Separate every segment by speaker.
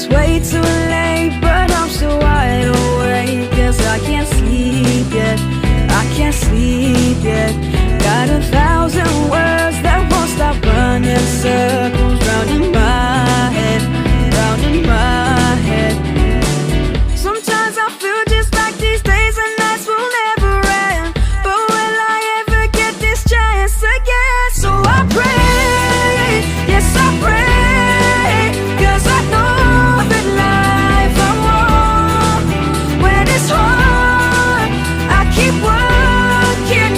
Speaker 1: It's way too late, but I'm still wide awake, 'cause I can't sleep yet, I can't sleep yet. Got 1,000 words that won't stop running circles round in my head, round in my head. Sometimes I feel just like these days and nights will never end, but will I ever get this chance again? So I pray, yes I pray, 'cause I know that life I'm wrong. When it's hard, I keep working,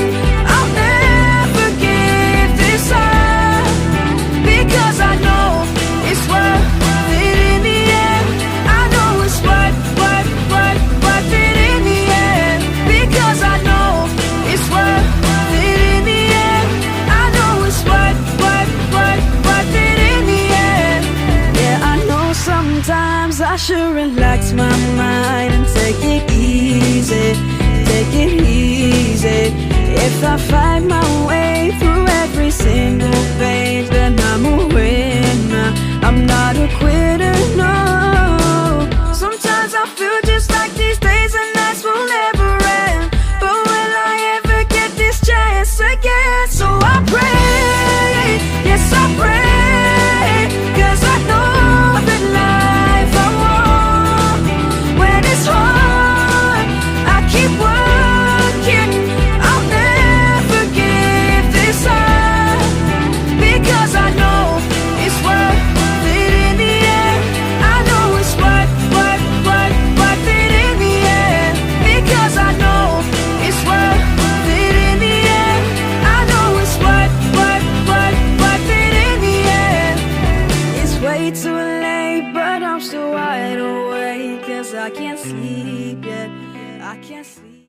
Speaker 1: I'll never give this up, because I know it's worth it in the end. I know it's worth it in the end, because I know it's worth it in the end. I know it's worth it in the end. Yeah, I know sometimes I should relax my mind and take it easy, take it easy. If I fight my way through every single page, then I'm a winner, I'm not a quitter, no. Sometimes I feel just like these days and nights will never end, but will I ever get this chance again? So I pray, yes I pray, 'cause I know that life I'm wrong. When it's hard, I keep working, I'll never give this up, because I know it's worth it in the end. I know it's worth it in the end, because I know it's worth it in the end. I know it's worth it in the end. It's way too late, but I'm still wide awake, 'cause I can't sleep yet, I can't sleep.